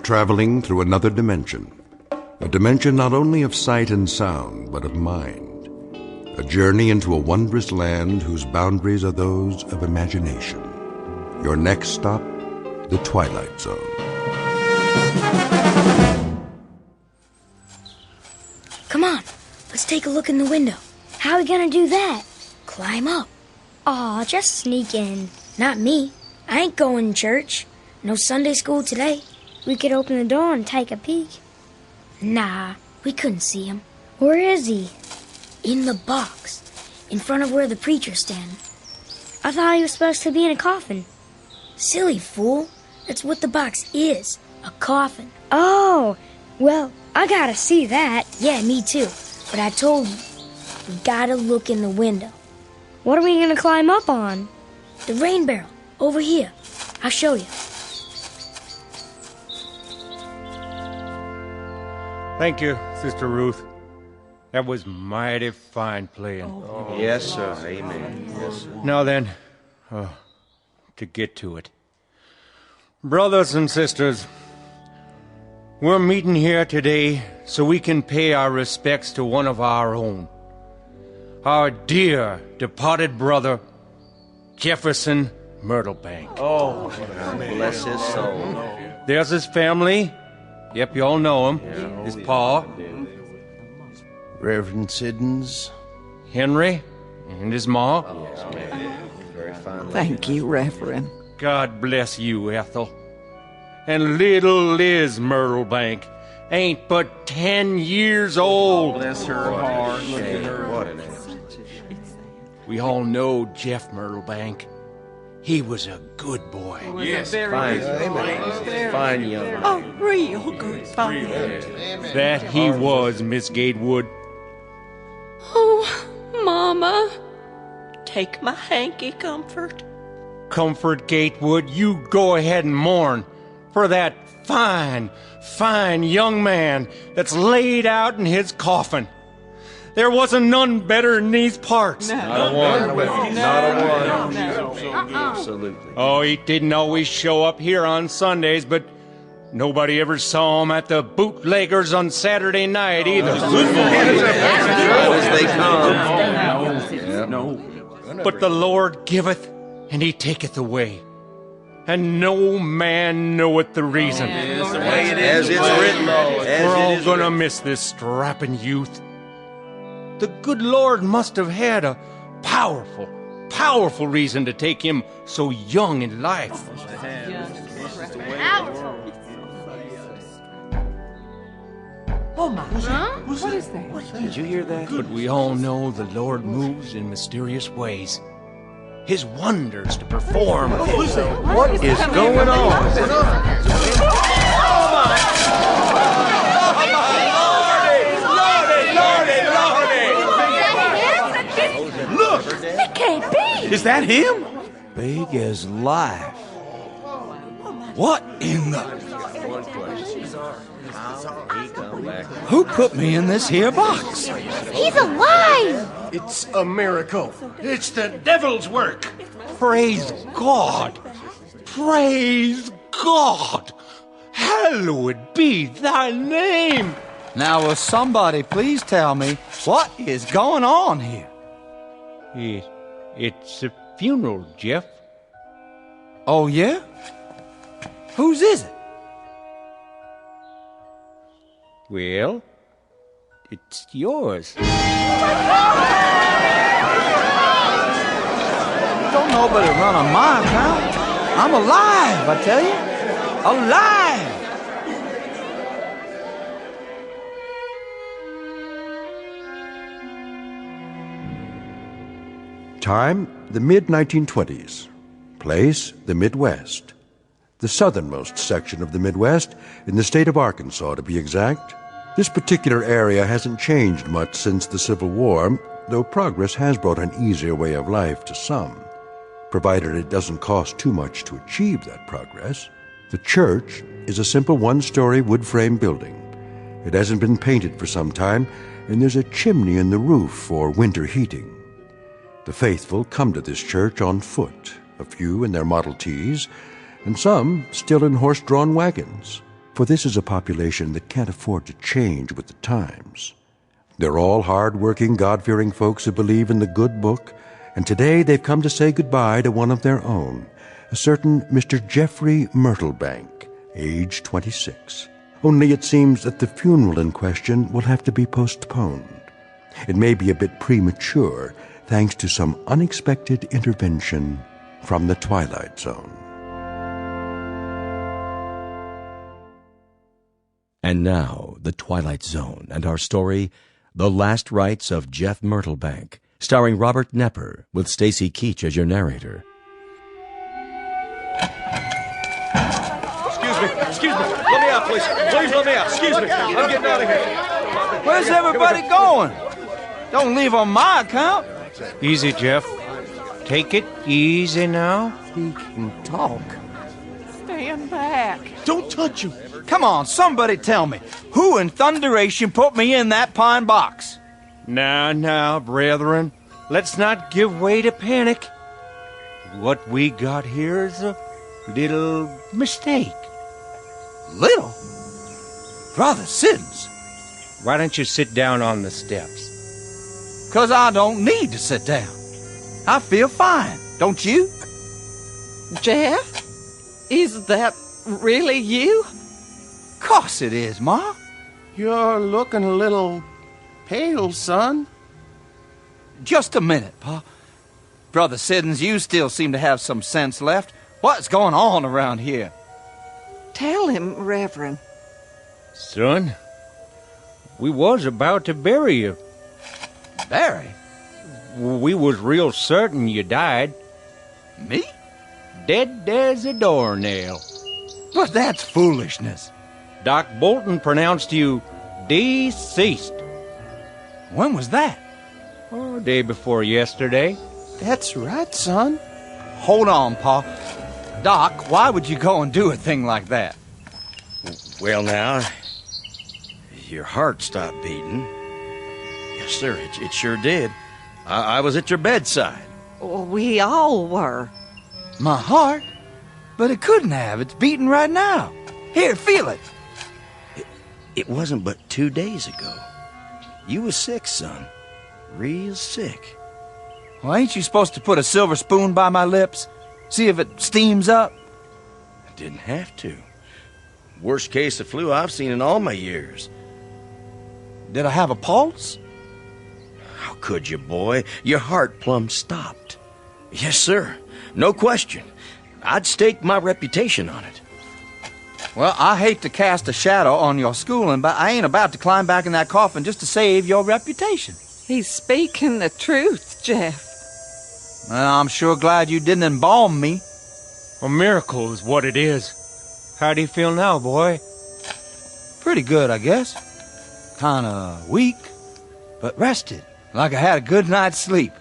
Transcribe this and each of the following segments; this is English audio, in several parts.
traveling through another dimension. A dimension not only of sight and sound, but of mind. A journey into a wondrous land whose boundaries are those of imagination. Your next stop, the Twilight Zone. Come on, let's take a look in the window. How are we gonna do that? Climb up. Aw, just sneak in. Not me. I ain't going to church. No Sunday school today. We could open the door and take a peek. Nah, we couldn't see him. Where is he? In the box, in front of where the preacher's standing. I thought he was supposed to be in a coffin. Silly fool. That's what the box is, a coffin. Oh, well, I gotta see that. Yeah, me too. But I told you, we gotta look in the window. What are we gonna climb up on? The rain barrel, over here. I'll show you. Thank you, Sister Ruth. That was mighty fine playing. Oh. Yes, sir. Amen. Yes, sir. Now then, to get to it. Brothers and sisters, we're meeting here today so we can pay our respects to one of our own. Our dear departed brother, Jefferson Myrtlebank. Oh, bless his soul. There's his family. Yep, you all know him. Yeah. His pa, Reverend Siddons. Henry, and his ma. Very fine. Thank you, Reverend. God bless you, Ethel. And little Liz Myrtlebank ain't but 10 years old. Bless her heart. Look at her. What an absence. We all know Jeff Myrtlebank. He was a good boy. Yes, fine. Fine young man. A real good father. That he was, Miss Gatewood. Oh, Mama. Take my hanky, Comfort. Comfort Gatewood, you go ahead and mourn for that fine, fine young man that's laid out in his coffin. There wasn't none better in these parts. Not a one. Not a one. Absolutely. Oh, he didn't always show up here on Sundays, but nobody ever saw him at the bootleggers on Saturday night either. As they come. But the Lord giveth, and he taketh away. And no man knoweth the reason. As it's written. We're all gonna miss this strapping youth. The good Lord must have had a powerful, powerful reason to take him so young in life. Oh, my. Huh? What is that? Did you hear that? But we all know the Lord moves in mysterious ways. His wonders to perform. What is going on? It can't be. Is that him? Big as life. What in the... Who put me in this here box? He's alive! It's a miracle. It's the devil's work. Praise God! Praise God! Hallowed be thy name! Now, will somebody please tell me what is going on here? It's a funeral, Jeff. Oh, yeah? Whose is it? Well, it's yours. Don't nobody run on my account. I'm alive, I tell you. Alive! Time, the mid-1920s. Place, the Midwest. The southernmost section of the Midwest, in the state of Arkansas, to be exact. This particular area hasn't changed much since the Civil War, though progress has brought an easier way of life to some, provided it doesn't cost too much to achieve that progress. The church is a simple one-story wood-frame building. It hasn't been painted for some time, and there's a chimney in the roof for winter heating. The faithful come to this church on foot, a few in their Model Ts, and some still in horse-drawn wagons. for this is a population that can't afford to change with the times. They're all hard-working, God-fearing folks who believe in the good book, and today they've come to say goodbye to one of their own, a certain Mr. Jeffrey Myrtlebank, age 26. Only it seems that the funeral in question will have to be postponed. It may be a bit premature, thanks to some unexpected intervention from the Twilight Zone. And now, The Twilight Zone and our story, The Last Rites of Jeff Myrtlebank, starring Robert Nepper, with Stacy Keach as your narrator. Excuse me. Let me out, please. Please let me out. Excuse me. I'm getting out of here. Where's everybody going? Don't leave on my account. Easy, Jeff. Take it easy now. He can talk. Stand back. Don't touch him. Come on, somebody tell me, who in thunderation put me in that pine box? Now, brethren, let's not give way to panic. What we got here is a little mistake. Little? Brother Siddons. Why don't you sit down on the steps? 'Cause I don't need to sit down. I feel fine, don't you? Jeff? Is that really you? Course it is, Ma. You're looking a little pale, son. Just a minute, Pa. Brother Siddons, you still seem to have some sense left. What's going on around here? Tell him, Reverend. Son, we was about to bury you. Barry? We was real certain you died. Me? Dead as a doornail. But that's foolishness. Doc Bolton pronounced you deceased. When was that? Oh, day before yesterday. That's right, son. Hold on, Pa. Doc, why would you go and do a thing like that? Well, now, your heart stopped beating. Yes, sir, it sure did. I was at your bedside. We all were. My heart? But it couldn't have. It's beating right now. Here, feel it. It wasn't but 2 days ago. You was sick, son. Real sick. Well, ain't you supposed to put a silver spoon by my lips? See if it steams up? I didn't have to. Worst case of flu I've seen in all my years. Did I have a pulse? How could you, boy? Your heart plumb stopped. Yes, sir. No question. I'd stake my reputation on it. Well, I hate to cast a shadow on your schooling, but I ain't about to climb back in that coffin just to save your reputation. He's speaking the truth, Jeff. Well, I'm sure glad you didn't embalm me. A miracle is what it is. How do you feel now, boy? Pretty good, I guess. Kinda weak, but rested, like I had a good night's sleep.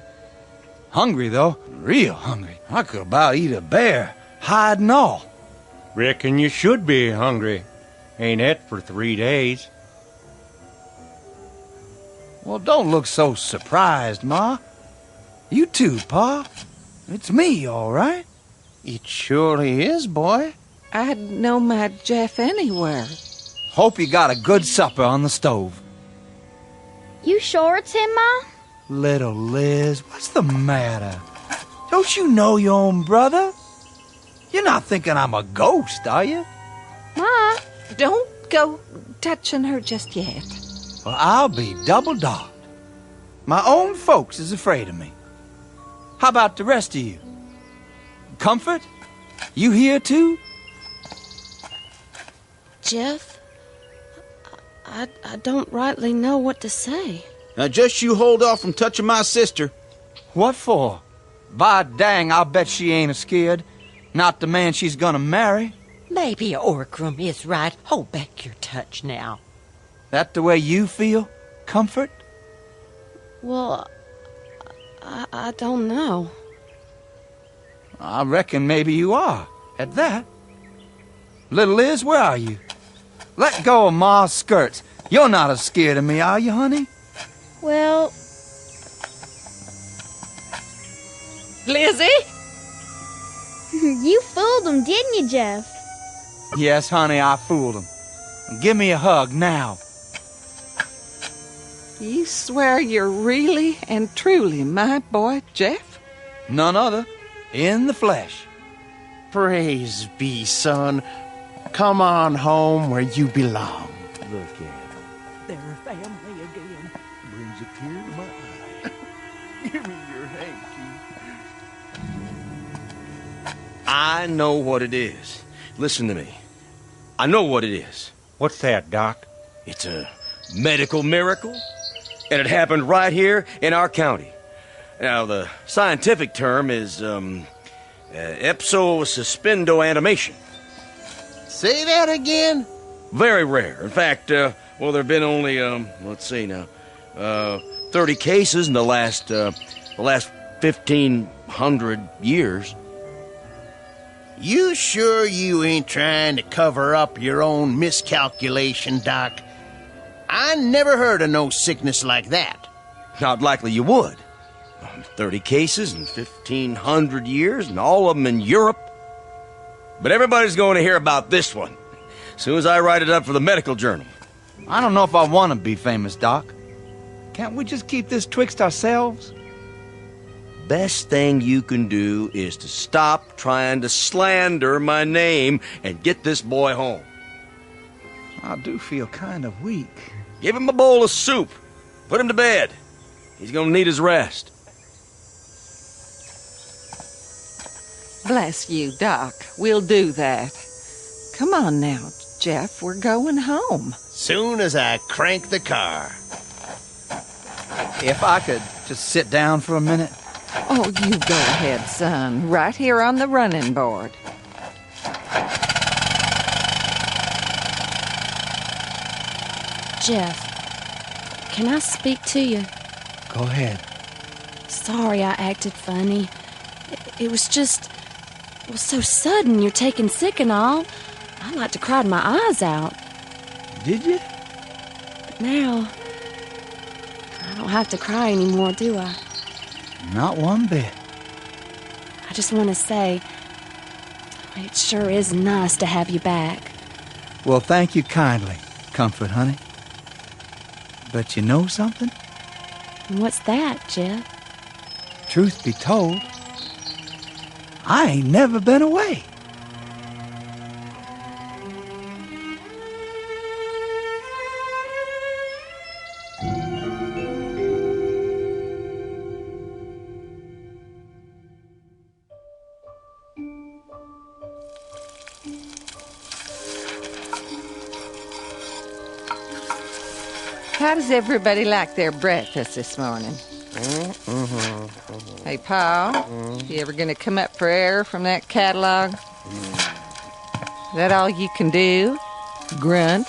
Hungry, though, real hungry. I could about eat a bear, hide and all. Reckon you should be hungry. Ain't et for 3 days. Well, don't look so surprised, Ma. You too, Pa. It's me, all right? It surely is, boy. I'd know my Jeff anywhere. Hope you got a good supper on the stove. You sure it's him, Ma? Little Liz, what's the matter? Don't you know your own brother? You're not thinking I'm a ghost, are you? Ma, don't go touching her just yet. Well, I'll be double-dogged. My own folks is afraid of me. How about the rest of you? Comfort? You here, too? Jeff, I don't rightly know what to say. Now just you hold off from touching my sister. What for? By dang, I'll bet she ain't scared. Not the man she's gonna marry. Maybe Orkram is right. Hold back your touch now. That the way you feel? Comfort? Well, I don't know. I reckon maybe you are, at that. Little Liz, where are you? Let go of Ma's skirts. You're not as scared of me, are you, honey? Well... Lizzie? You fooled him, didn't you, Jeff? Yes, honey, I fooled him. and give me a hug now. You swear you're really and truly my boy, Jeff? None other. In the flesh. Praise be, son. Come on home where you belong. Look at them. They're family again. Brings a tear to my eye. Give me your hanky. I know what it is. Listen to me. I know what it is. What's that, Doc? It's a medical miracle, and it happened right here in our county. Now, the scientific term is, ipso-suspendo animation. Say that again? Very rare. In fact, there have been only, let's see now, 30 cases in the last 1,500 years. You sure you ain't trying to cover up your own miscalculation, Doc? I never heard of no sickness like that. Not likely you would. 30 cases in 1,500 years, and all of them in Europe. But everybody's going to hear about this one as soon as I write it up for the medical journal. I don't know if I want to be famous, Doc. Can't we just keep this twixt ourselves? Best thing you can do is to stop trying to slander my name and get this boy home. I do feel kind of weak. Give him a bowl of soup. Put him to bed. He's going to need his rest. Bless you, Doc. We'll do that. Come on now, Jeff. We're going home. Soon as I crank the car. If I could just sit down for a minute. Oh, you go ahead, son. Right here on the running board. Jeff, can I speak to you? Go ahead. Sorry I acted funny. It was just... It was so sudden you're taking sick and all. I like to cry my eyes out. Did you? But now... I don't have to cry anymore, do I? Not one bit. I just want to say... It sure is nice to have you back. Well, thank you kindly, Comfort, honey. But you know something? What's that, Jeff? Truth be told, I ain't never been away. How does everybody like their breakfast this morning? Hey, Pa, you ever gonna come up for air from that catalog? Is that all you can do? Grunt?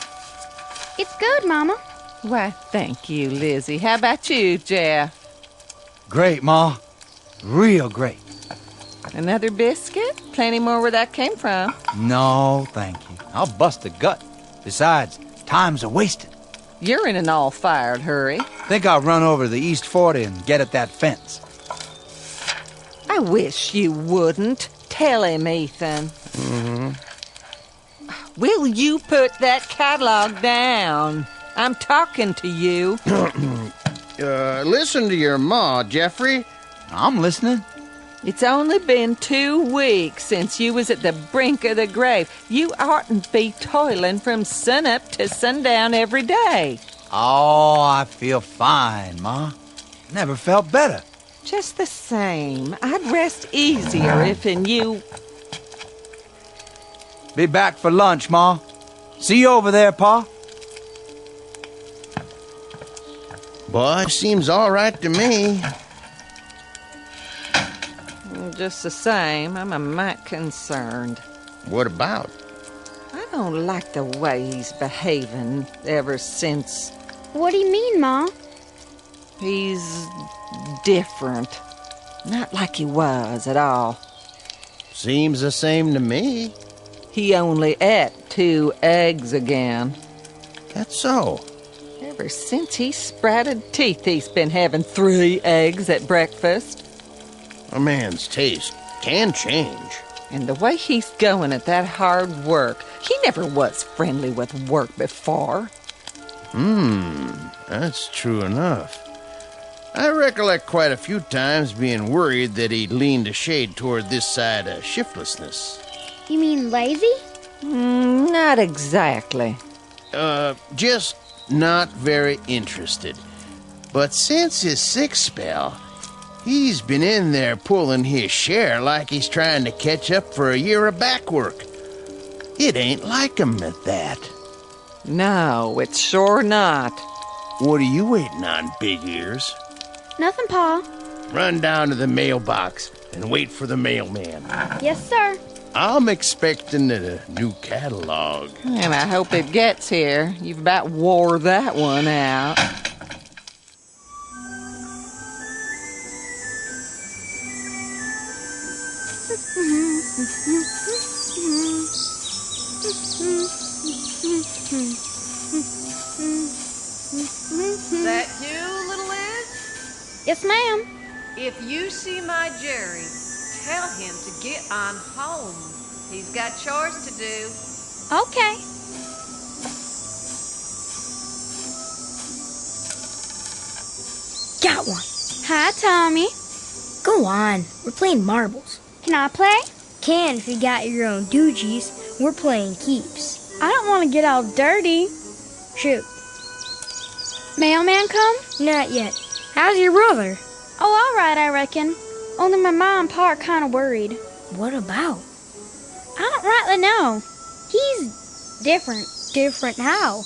It's good, Mama. Why, thank you, Lizzie. How about you, Jeff? Great, Ma. Real great. Another biscuit? Plenty more where that came from. No, thank you. I'll bust a gut. Besides, time's a wasted. You're in an all-fired hurry. Think I'll run over to the East 40 and get at that fence. I wish you wouldn't. Tell him, Ethan. Will you put that catalog down? I'm talking to you. Listen to your ma, Jeffrey. I'm listening. It's only been 2 weeks since you was at the brink of the grave. You oughtn't be toiling from sunup to sundown every day. Oh, I feel fine, Ma. Never felt better. Just the same, I'd rest easier if in you... Be back for lunch, Ma. See you over there, Pa. Boy, seems all right to me. Just the same, I'm a mite concerned. What about? I don't like the way he's behaving ever since... What do you mean, Ma? He's different. Not like he was at all. Seems the same to me. He only ate 2 eggs again. That's so. Ever since he sprouted teeth, he's been having 3 eggs at breakfast. A man's taste can change. And the way he's going at that hard work, he never was friendly with work before. That's true enough. I recollect quite a few times being worried that he'd leaned a shade toward this side of shiftlessness. You mean lazy? Not exactly. Just not very interested. But since his sick spell, he's been in there pulling his share like he's trying to catch up for a year of back work. It ain't like him at that. No, it's sure not. What are you waiting on, Big Ears? Nothing, Pa. Run down to the mailbox and wait for the mailman. Yes, sir. I'm expecting a new catalog. And I hope it gets here. You've about wore that one out. That you, little Liz? Yes, ma'am. If you see my Jerry, tell him to get on home. He's got chores to do. Okay. Got one. Hi, Tommy. Go on. We're playing marbles. Can I play? Can if you got your own doogies. We're playing keeps. I don't want to get all dirty. Shoot. Mailman come? Not yet. How's your brother? Oh, all right, I reckon. Only my mom and pa are kind of worried. What about? I don't rightly know. He's different. Different how?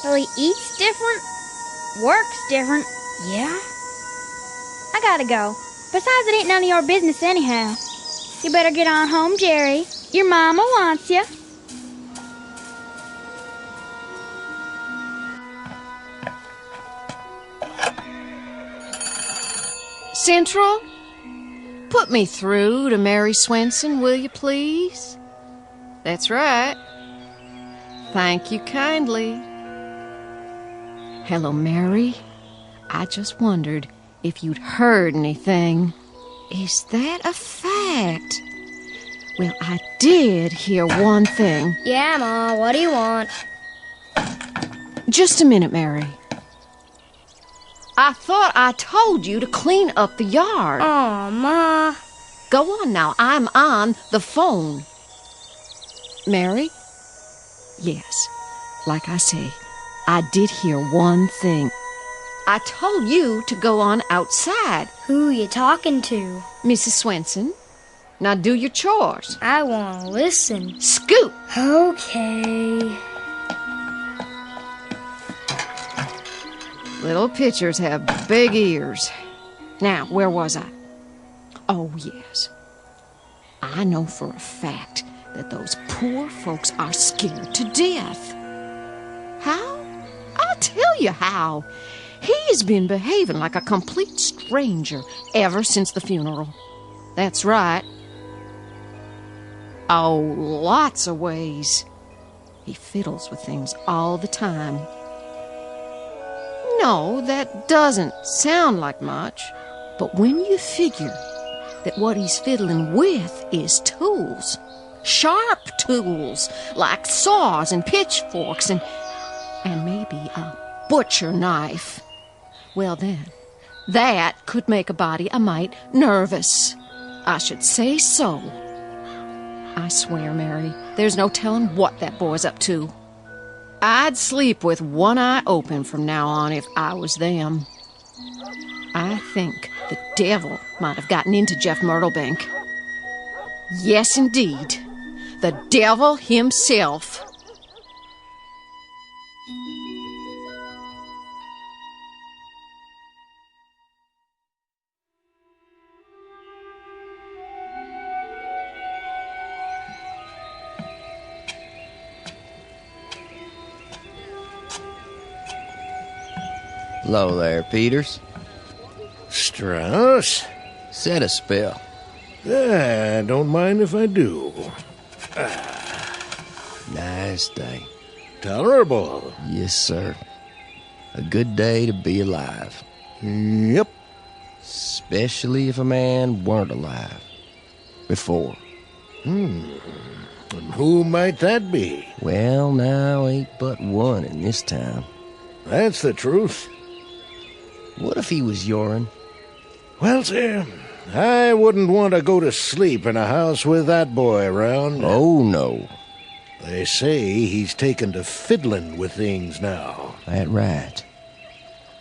Well, he eats different, works different. Yeah? I gotta go. Besides, it ain't none of your business anyhow. You better get on home, Jerry. Your mama wants you. Central? Put me through to Mary Swenson, will you please? That's right. Thank you kindly. Hello, Mary. I just wondered if you'd heard anything. Is that a fact? Well, I did hear one thing. Yeah, Ma, what do you want? Just a minute, Mary. I thought I told you to clean up the yard. Aw, Ma. Go on now. I'm on the phone. Mary? Yes. Like I say, I did hear one thing. I told you to go on outside. Who you talking to? Mrs. Swenson. Now do your chores. I want to listen. Scoot. Okay. Little pitchers have big ears. Now, where was I? Oh, yes. I know for a fact that those poor folks are scared to death. How? I'll tell you how. He's been behaving like a complete stranger ever since the funeral. That's right. Oh, lots of ways. He fiddles with things all the time. No, that doesn't sound like much. But when you figure that what he's fiddling with is tools, sharp tools, like saws and pitchforks and maybe a butcher knife, well then, that could make a body a mite nervous. I should say so. I swear, Mary, there's no telling what that boy's up to. I'd sleep with one eye open from now on if I was them. I think the devil might have gotten into Jeff Myrtlebank. Yes, indeed. The devil himself. Hello there, Peters. Strauss? Set a spell. Don't mind if I do. Nice day. Tolerable. Yes, sir. A good day to be alive. Yep. Especially if a man weren't alive. Before. And who might that be? Well, now ain't but one in this town. That's the truth. What if he was your'n? Well, sir, I wouldn't want to go to sleep in a house with that boy around. Oh, no. They say he's taken to fiddling with things now. That right.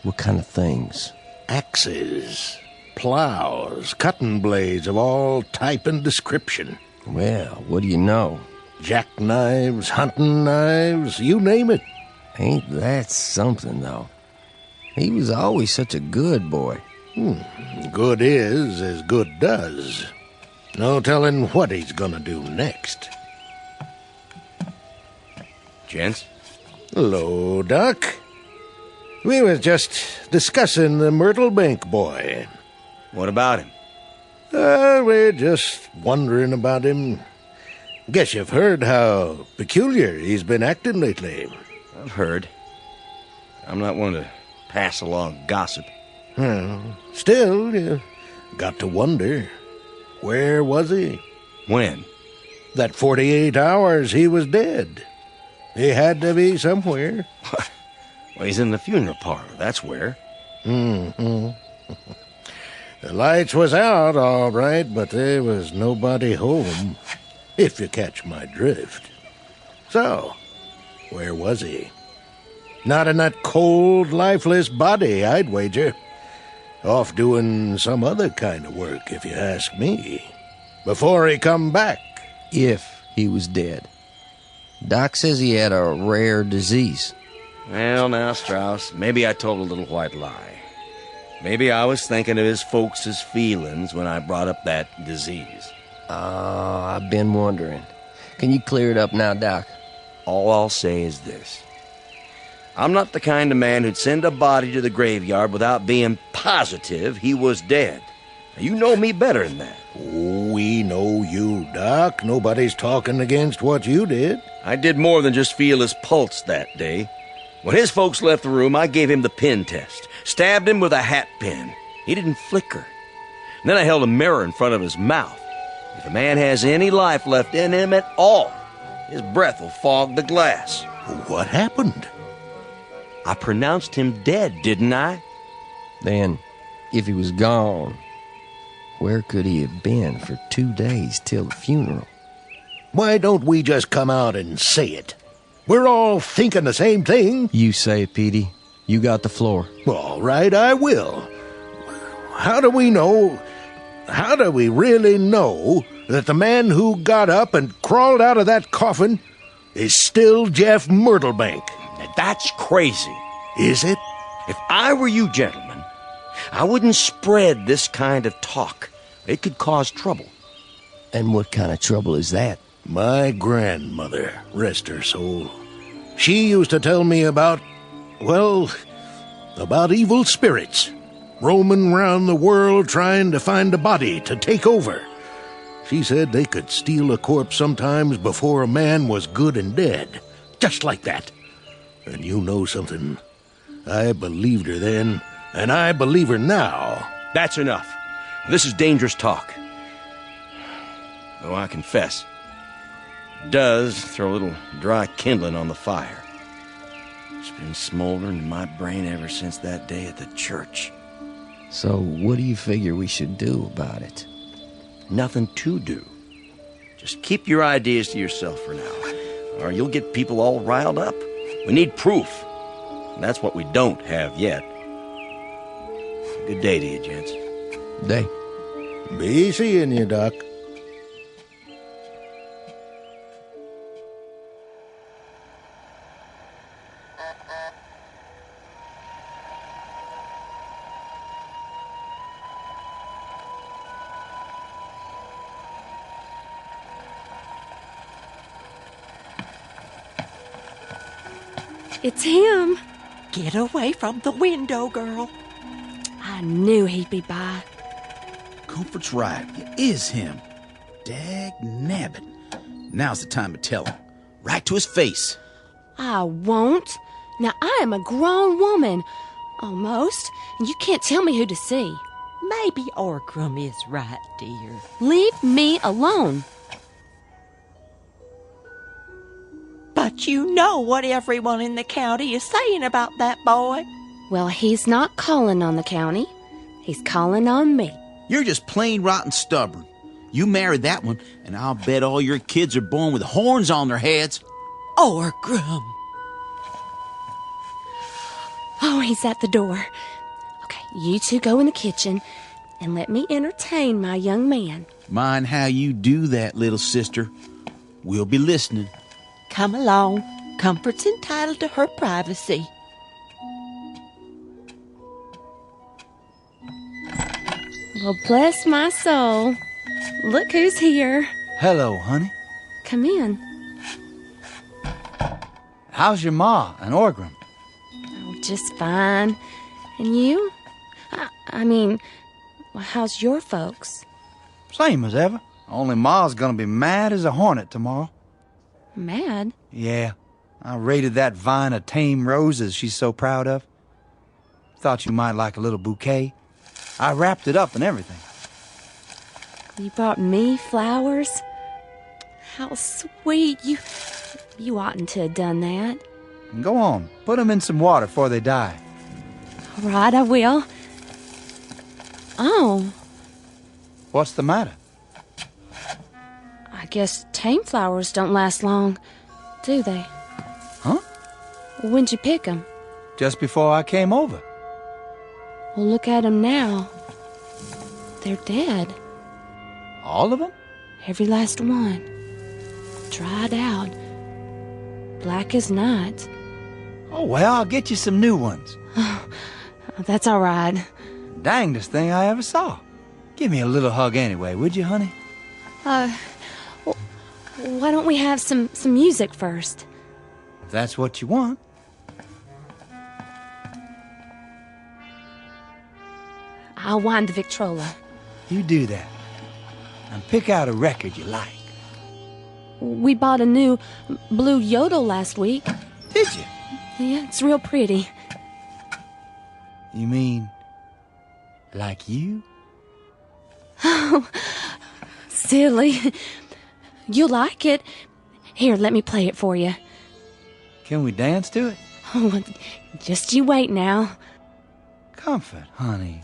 What kind of things? Axes, plows, cutting blades of all type and description. Well, what do you know? Jackknives, hunting knives, you name it. Ain't that something, though? He was always such a good boy. Good is as good does. No telling what he's gonna do next. Gents? Hello, Doc. We was just discussing the Myrtlebank boy. What about him? We're just wondering about him. Guess you've heard how peculiar he's been acting lately. I've heard. I'm not one to pass along gossip. Still, you got to wonder. Where was he? When? That 48 hours he was dead. He had to be somewhere. Well, he's in the funeral parlor, that's where. The lights was out, all right, but there was nobody home, if you catch my drift. So, where was he? Not in that cold, lifeless body, I'd wager. Off doing some other kind of work, if you ask me. Before he come back. If he was dead. Doc says he had a rare disease. Well, now, Strauss, maybe I told a little white lie. Maybe I was thinking of his folks' feelings when I brought up that disease. I've been wondering. Can you clear it up now, Doc? All I'll say is this. I'm not the kind of man who'd send a body to the graveyard without being positive he was dead. Now, you know me better than that. Oh, we know you, Doc. Nobody's talking against what you did. I did more than just feel his pulse that day. When his folks left the room, I gave him the pin test. Stabbed him with a hat pin. He didn't flicker. And then I held a mirror in front of his mouth. If a man has any life left in him at all, his breath will fog the glass. What happened? I pronounced him dead, didn't I? Then, if he was gone, where could he have been for 2 days till the funeral? Why don't we just come out and say it? We're all thinking the same thing. You say it, Petey. You got the floor. All right, I will. How do we really know that the man who got up and crawled out of that coffin is still Jeff Myrtlebank? That's crazy. Is it? If I were you, gentlemen, I wouldn't spread this kind of talk. It could cause trouble. And what kind of trouble is that? My grandmother, rest her soul, she used to tell me about evil spirits roaming round the world trying to find a body to take over. She said they could steal a corpse sometimes before a man was good and dead. Just like that. And you know something? I believed her then, and I believe her now. That's enough. This is dangerous talk. Though I confess, it does throw a little dry kindling on the fire. It's been smoldering in my brain ever since that day at the church. So what do you figure we should do about it? Nothing to do. Just keep your ideas to yourself for now, or you'll get people all riled up. We need proof. And that's what we don't have yet. Good day to you, gents. Day. Be seeing you, Doc. It's him. Get away from the window, girl. I knew he'd be by. Comfort's right. It is him. Dag nabbit. Now's the time to tell him. Right to his face. I won't. Now, I am a grown woman. Almost. And you can't tell me who to see. Maybe Orkram is right, dear. Leave me alone. But you know what everyone in the county is saying about that boy. Well, he's not calling on the county. He's calling on me. You're just plain rotten stubborn. You marry that one, and I'll bet all your kids are born with horns on their heads. Orgrim. Oh, he's at the door. Okay, you two go in the kitchen and let me entertain my young man. Mind how you do that, little sister. We'll be listening. Come along. Comfort's entitled to her privacy. Well, bless my soul. Look who's here. Hello, honey. Come in. How's your ma and Orgrim? Oh, just fine. And you? I mean, how's your folks? Same as ever. Only ma's gonna be mad as a hornet tomorrow. Mad? Yeah. I raided that vine of tame roses she's so proud of. Thought you might like a little bouquet. I wrapped it up and everything. You brought me flowers? How sweet. You oughtn't to have done that. Go on. Put them in some water before they die. All right, I will. Oh. What's the matter? I guess tame flowers don't last long, do they? Huh? When'd you pick them? Just before I came over. Well, look at them now. They're dead. All of them? Every last one. Dried out. Black as night. Oh, well, I'll get you some new ones. That's all right. Dangest thing I ever saw. Give me a little hug anyway, would you, honey? Well, why don't we have some music first? If that's what you want. I'll wind the Victrola. You do that. And pick out a record you like. We bought a new blue yodel last week. Did you? Yeah, it's real pretty. You mean, like you? Oh, silly. You'll like it. Here, let me play it for you. Can we dance to it? Oh, just you wait now. Comfort, honey.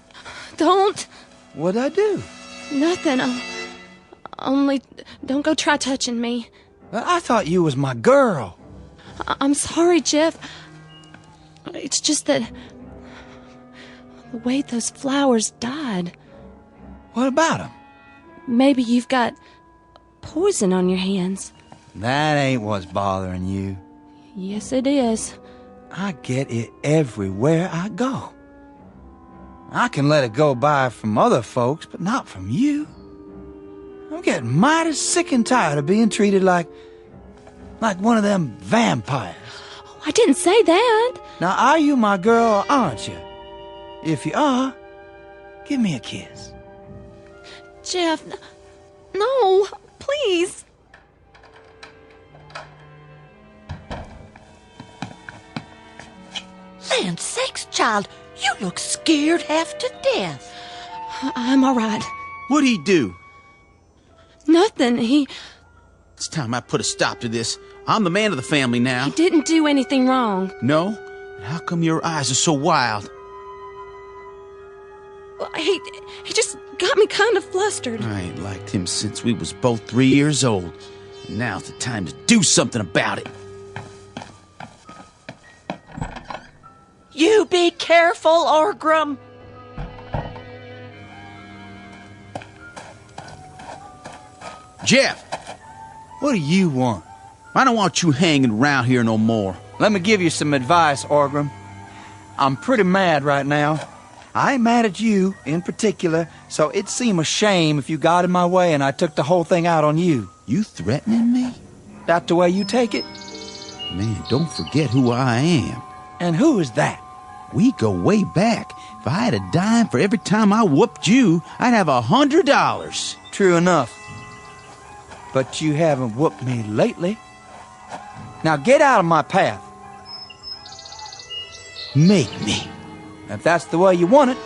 Don't. What'd I do? Nothing. Only don't go try touching me. I thought you was my girl. I'm sorry, Jeff. It's just that the way those flowers died. What about them? Maybe you've got poison on your hands. That ain't what's bothering you. Yes, it is. I get it everywhere I go. I can let it go by from other folks, but not from you. I'm getting mighty sick and tired of being treated like one of them vampires. Oh, I didn't say that. Now, are you my girl or aren't you? If you are, give me a kiss. Jeff, no, please. Land sakes, child, you look scared half to death. I'm all right. What'd he do? Nothing. It's time I put a stop to this. I'm the man of the family now. He didn't do anything wrong. No? How come your eyes are so wild? He just got me kind of flustered. I ain't liked him since we was both 3 years old. And now's the time to do something about it. You be careful, Orgrim. Jeff! What do you want? I don't want you hanging around here no more. Let me give you some advice, Orgrim. I'm pretty mad right now. I ain't mad at you in particular, so it'd seem a shame if you got in my way and I took the whole thing out on you. You threatening me? That the way you take it? Man, don't forget who I am. And who is that? We go way back. If I had a dime for every time I whooped you, I'd have $100. True enough. But you haven't whooped me lately. Now get out of my path. Make me. If that's the way you want it.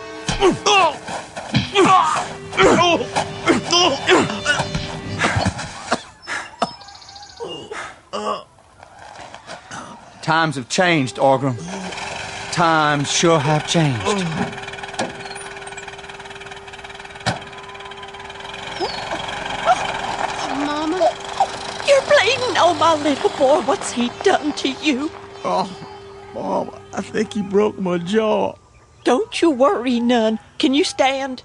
Times have changed, Orgram. Times sure have changed. Mama? You're bleeding. Oh, my little boy, what's he done to you? Oh, Mom, I think he broke my jaw. Don't you worry none. Can you stand?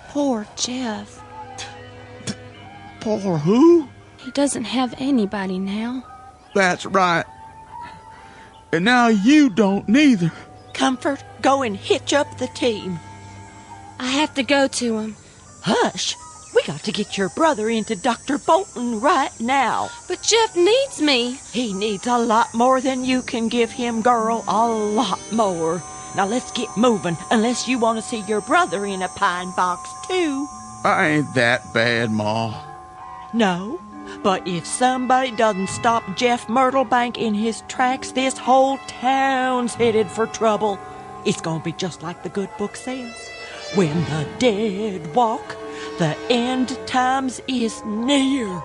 Poor Jeff. Poor who? He doesn't have anybody now. That's right. And now you don't neither. Comfort, go and hitch up the team. I have to go to him. Hush. We got to get your brother into Dr. Bolton right now. But Jeff needs me. He needs a lot more than you can give him, girl. A lot more. Now let's get moving, unless you want to see your brother in a pine box, too. I ain't that bad, Ma. No, but if somebody doesn't stop Jeff Myrtlebank in his tracks, this whole town's headed for trouble. It's gonna be just like the good book says. When the dead walk, the end times is near.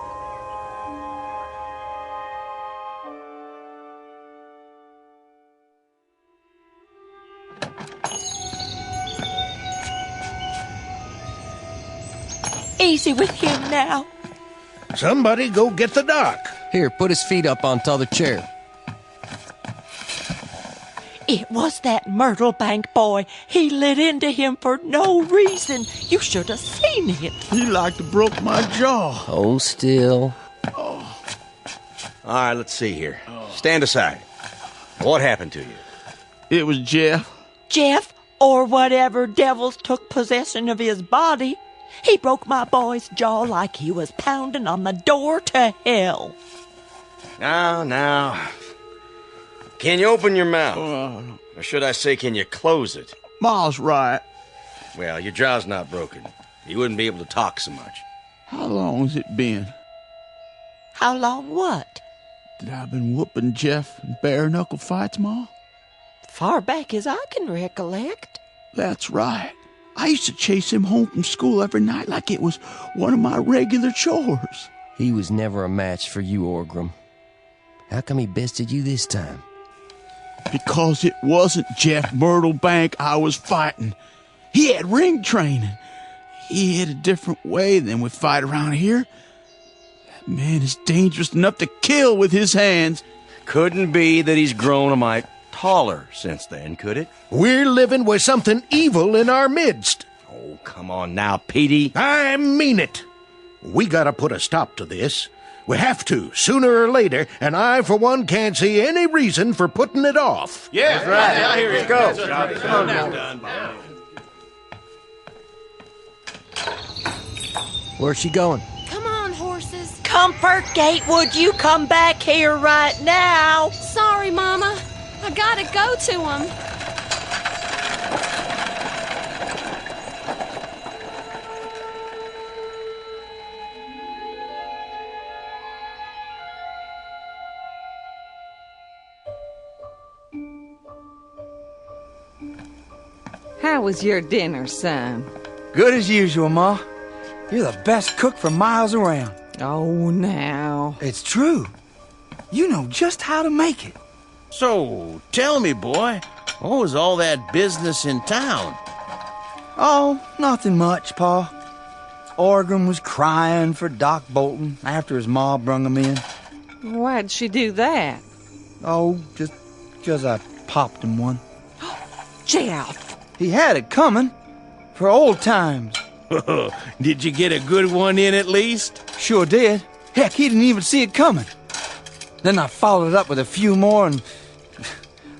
Easy with him now. Somebody go get the doc. Here, put his feet up on t'other chair. It was that Myrtlebank boy. He lit into him for no reason. You should have seen it. He like to broke my jaw. Hold still. All right, let's see here. Stand aside. What happened to you? It was Jeff. Jeff, or whatever devils took possession of his body. He broke my boy's jaw like he was pounding on the door to hell. Now. Can you open your mouth? Or should I say, can you close it? Ma's right. Well, your jaw's not broken. You wouldn't be able to talk so much. How long has it been? How long what? That I've been whooping Jeff in bare-knuckle fights, Ma? Far back as I can recollect. That's right. I used to chase him home from school every night like it was one of my regular chores. He was never a match for you, Orgram. How come he bested you this time? Because it wasn't Jeff Myrtlebank I was fighting. He had ring training. He hit a different way than we fight around here. That man is dangerous enough to kill with his hands. Couldn't be that he's grown a mite taller since then, could it? We're living with something evil in our midst. Oh, come on now, Petey. I mean it. We gotta put a stop to this. We have to, sooner or later, and I, for one, can't see any reason for putting it off. Yeah, that's right. I hear you. Go. Come on now. Where's she going? Come on, horses. Comfort, Gatewood, you come back here right now. Sorry, Mama. I gotta go to him. How was your dinner, son? Good as usual, Ma. You're the best cook for miles around. Oh, now. It's true. You know just how to make it. So, tell me, boy, what was all that business in town? Oh, nothing much, Pa. Orgram was crying for Doc Bolton after his ma brung him in. Why'd she do that? Oh, just 'cause I popped him one. Jeff! He had it coming. For old times. Did you get a good one in at least? Sure did. Heck, he didn't even see it coming. Then I followed up with a few more, and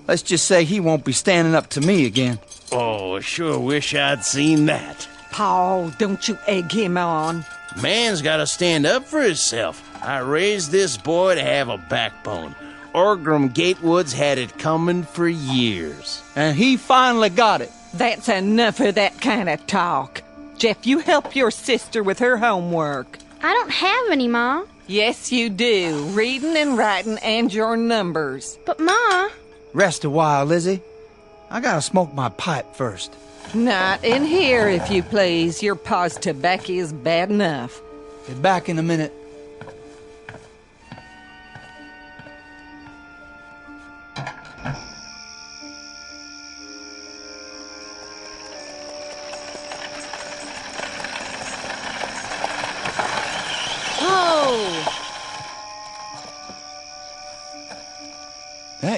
let's just say he won't be standing up to me again. Oh, sure wish I'd seen that. Paul, don't you egg him on. Man's gotta stand up for himself. I raised this boy to have a backbone. Orgram Gatewood's had it coming for years. And he finally got it. That's enough of that kind of talk. Jeff, you help your sister with her homework. I don't have any, Ma. Yes, you do. Reading and writing and your numbers. But, Ma... Rest a while, Lizzie. I gotta smoke my pipe first. Not in here, if you please. Your pa's tobacco is bad enough. Be back in a minute.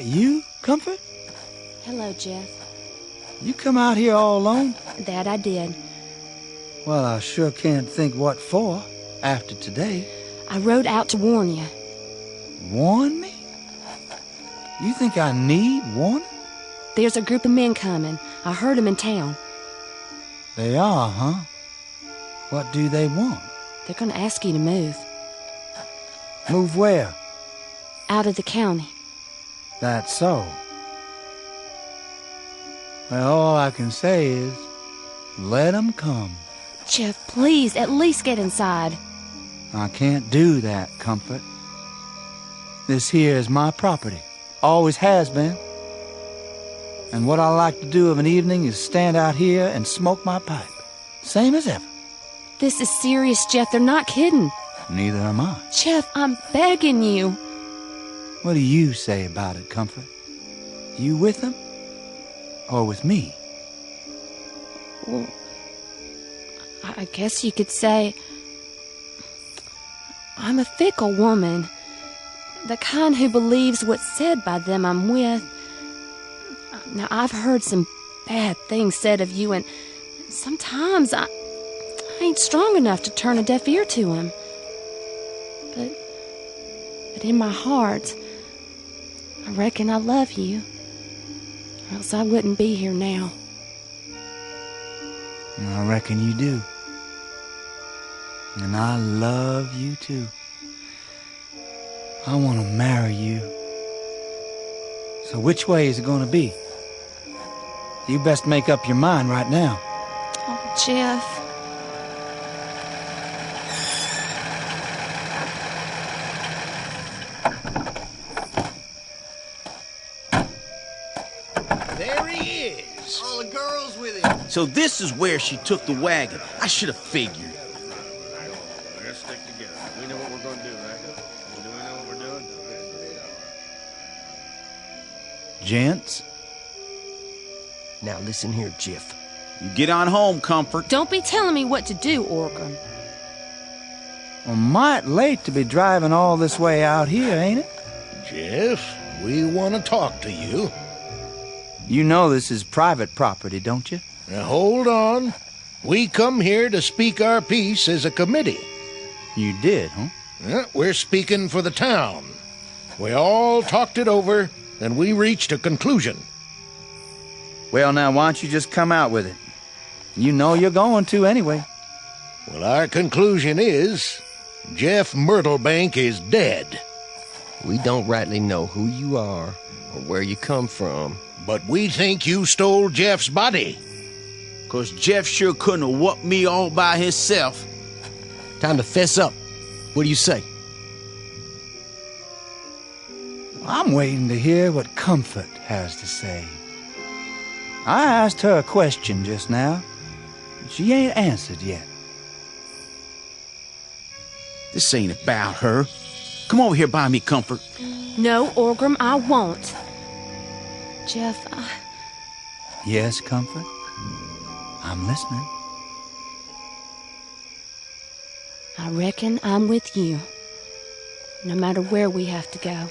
that you, Comfort? Hello, Jeff. You come out here all alone? That I did. Well, I sure can't think what for after today. I rode out to warn you. Warn me? You think I need warning? There's a group of men coming. I heard them in town. They are, huh? What do they want? They're going to ask you to move. Move where? Out of the county. That's so. Well, all I can say is, let 'em come. Jeff, please, at least get inside. I can't do that, Comfort. This here is my property. Always has been. And what I like to do of an evening is stand out here and smoke my pipe. Same as ever. This is serious, Jeff. They're not kidding. Neither am I. Jeff, I'm begging you. What do you say about it, Comfort? You with them? Or with me? Well, I guess you could say I'm a fickle woman. The kind who believes what's said by them I'm with. Now, I've heard some bad things said of you, and sometimes I ain't strong enough to turn a deaf ear to them. But in my heart, I reckon I love you, or else I wouldn't be here now. I reckon you do. And I love you too. I want to marry you. So which way is it going to be? You best make up your mind right now. Oh, Jeff. There he is. All the girls with him. So this is where she took the wagon. I should have figured. Let's stick together. We know what we're going to do, right? Do we know what we're doing? Gents? Now listen here, Jeff. You get on home, Comfort. Don't be telling me what to do, Orgrim. Well, might late to be driving all this way out here, ain't it? Jeff, we want to talk to you. You know this is private property, don't you? Now hold on. We come here to speak our piece as a committee. You did, huh? Yeah, we're speaking for the town. We all talked it over, and we reached a conclusion. Well, now, why don't you just come out with it? You know you're going to anyway. Well, our conclusion is Jeff Myrtlebank is dead. We don't rightly know who you are or where you come from. But we think you stole Jeff's body. 'Cause Jeff sure couldn't have whooped me all by himself. Time to fess up. What do you say? I'm waiting to hear what Comfort has to say. I asked her a question just now. She ain't answered yet. This ain't about her. Come over here by me, Comfort. No, Orgrim, I won't. Jeff, Yes, Comfort? I'm listening. I reckon I'm with you, no matter where we have to go.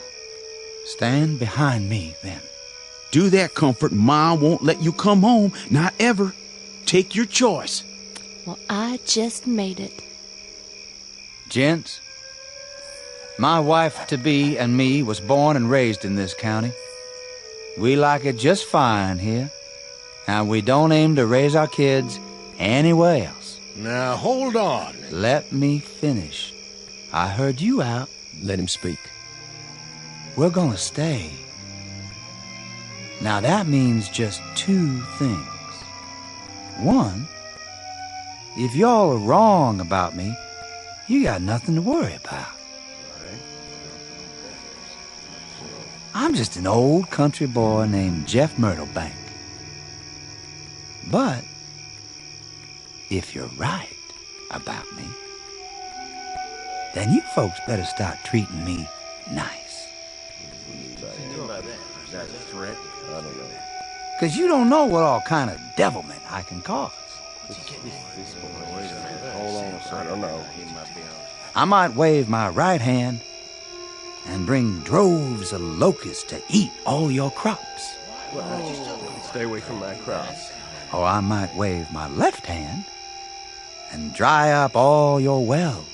Stand behind me, then. Do that, Comfort. Ma won't let you come home. Not ever. Take your choice. Well, I just made it. Gents, my wife-to-be and me was born and raised in this county. We like it just fine here, and we don't aim to raise our kids anywhere else. Now, hold on. Let me finish. I heard you out. Let him speak. We're gonna stay. Now that means just two things. One, if y'all are wrong about me, you got nothing to worry about. I'm just an old country boy named Jeff Myrtlebank. But if you're right about me, then you folks better start treating me nice. Is that a threat? I don't know. 'Cause you don't know what all kind of devilment I can cause. Hold on a second. I don't know. I might wave my right hand, and bring droves of locusts to eat all your crops. Stay away from my crops. Or I might wave my left hand and dry up all your wells.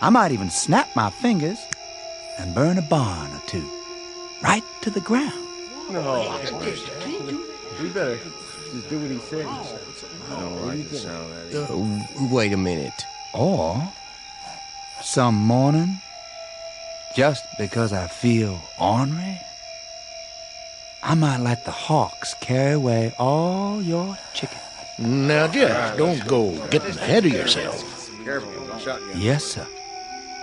I might even snap my fingers and burn a barn or two right to the ground. No. We better just do what he says. I don't like the sound of that. Wait a minute. Or some morning, just because I feel ornery, I might let the hawks carry away all your chicken. Now, Jeff, don't go getting ahead of yourself. Careful, shotgun. Yes, sir.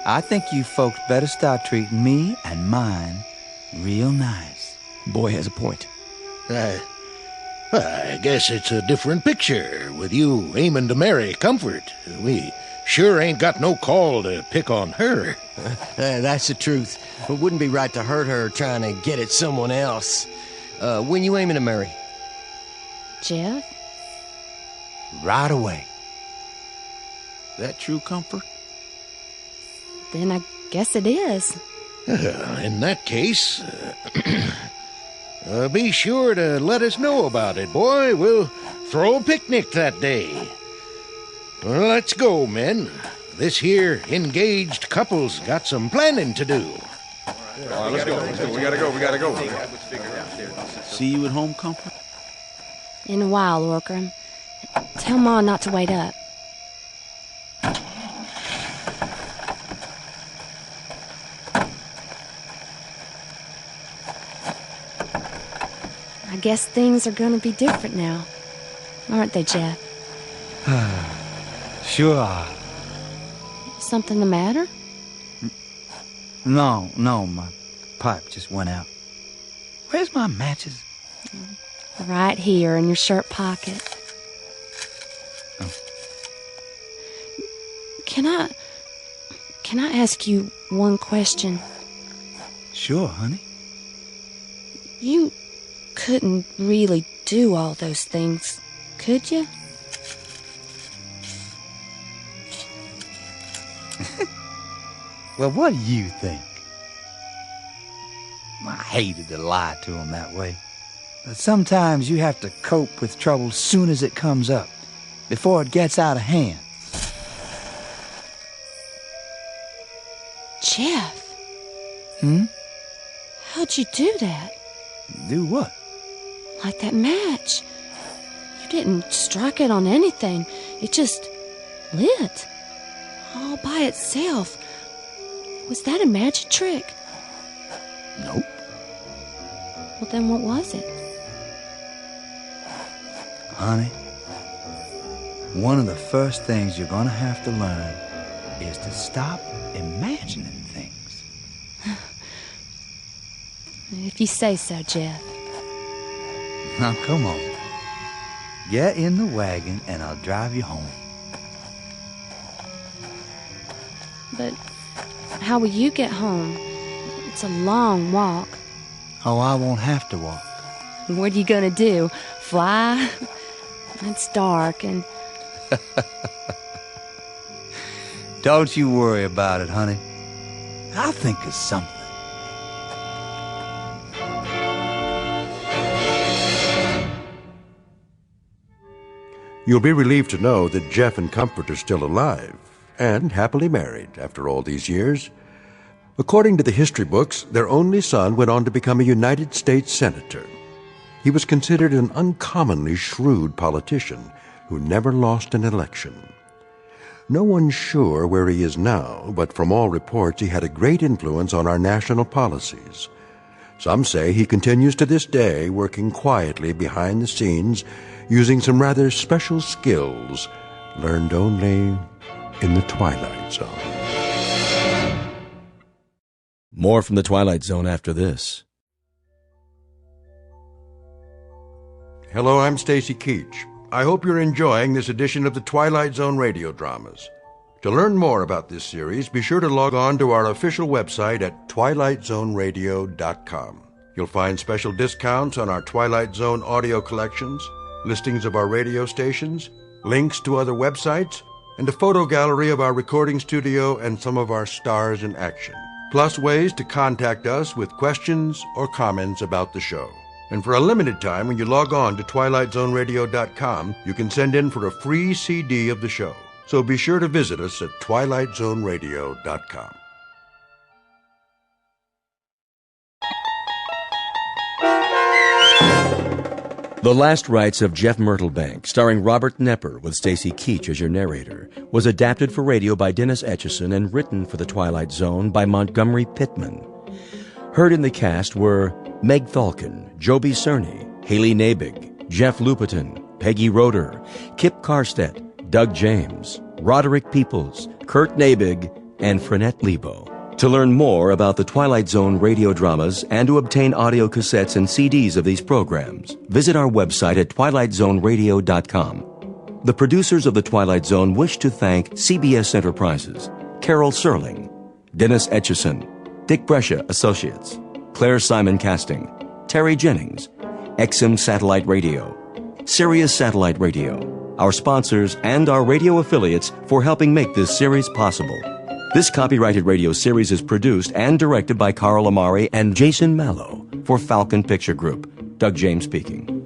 I think you folks better start treating me and mine real nice. Boy has a point. I guess it's a different picture with you aiming to marry Comfort. We sure ain't got no call to pick on her. That's the truth. It wouldn't be right to hurt her trying to get at someone else. When you aiming to marry? Jeff? Right away. That true, Comfort? Then I guess it is. In that case, be sure to let us know about it, boy. We'll throw a picnic that day. Well, let's go, men. This here engaged couple's got some planning to do. All right, let's go. We gotta go. See you at home, Comfort? In a while, Orkram. Tell Ma not to wait up. I guess things are going to be different now, aren't they, Jeff? Sure are. Something the matter? No, my pipe just went out. Where's my matches? Right here in your shirt pocket. Oh. Can I ask you one question? Sure, honey. You couldn't really do all those things, could you? Well, what do you think? I hated to lie to him that way. But sometimes you have to cope with trouble soon as it comes up, before it gets out of hand. Jeff. Hmm? How'd you do that? Do what? Like that match. You didn't strike it on anything. It just lit. All by itself. Was that a magic trick? Nope. Well, then what was it? Honey, one of the first things you're gonna have to learn is to stop imagining things. If you say so, Jeff. Now, come on. Get in the wagon and I'll drive you home. But how will you get home? It's a long walk. Oh, I won't have to walk. What are you gonna do? Fly? It's dark and... Don't you worry about it, honey. I'll think of something. You'll be relieved to know that Jeff and Comfort are still alive and happily married after all these years. According to the history books, their only son went on to become a United States Senator. He was considered an uncommonly shrewd politician who never lost an election. No one's sure where he is now, but from all reports he had a great influence on our national policies. Some say he continues to this day working quietly behind the scenes, using some rather special skills learned only in the Twilight Zone. More from the Twilight Zone after this. Hello, I'm Stacy Keach. I hope you're enjoying this edition of the Twilight Zone radio dramas. To learn more about this series, be sure to log on to our official website at twilightzoneradio.com. You'll find special discounts on our Twilight Zone audio collections, listings of our radio stations, links to other websites, and a photo gallery of our recording studio and some of our stars in action, plus ways to contact us with questions or comments about the show. And for a limited time, when you log on to twilightzoneradio.com, you can send in for a free CD of the show. So be sure to visit us at twilightzoneradio.com. The Last Rites of Jeff Myrtlebank, starring Robert Nepper with Stacy Keach as your narrator, was adapted for radio by Dennis Etchison and written for The Twilight Zone by Montgomery Pittman. Heard in the cast were Meg Thalken, Joby Cerny, Haley Nabig, Jeff Lupetin, Peggy Roeder, Kip Karstedt, Doug James, Roderick Peoples, Kurt Nabig, and Frenette Lebo. To learn more about the Twilight Zone radio dramas and to obtain audio cassettes and CDs of these programs, visit our website at twilightzoneradio.com. The producers of The Twilight Zone wish to thank CBS Enterprises, Carol Serling, Dennis Etchison, Dick Brescia Associates, Claire Simon Casting, Terry Jennings, XM Satellite Radio, Sirius Satellite Radio, our sponsors, and our radio affiliates for helping make this series possible. This copyrighted radio series is produced and directed by Carl Amari and Jason Mallow for Falcon Picture Group. Doug James speaking.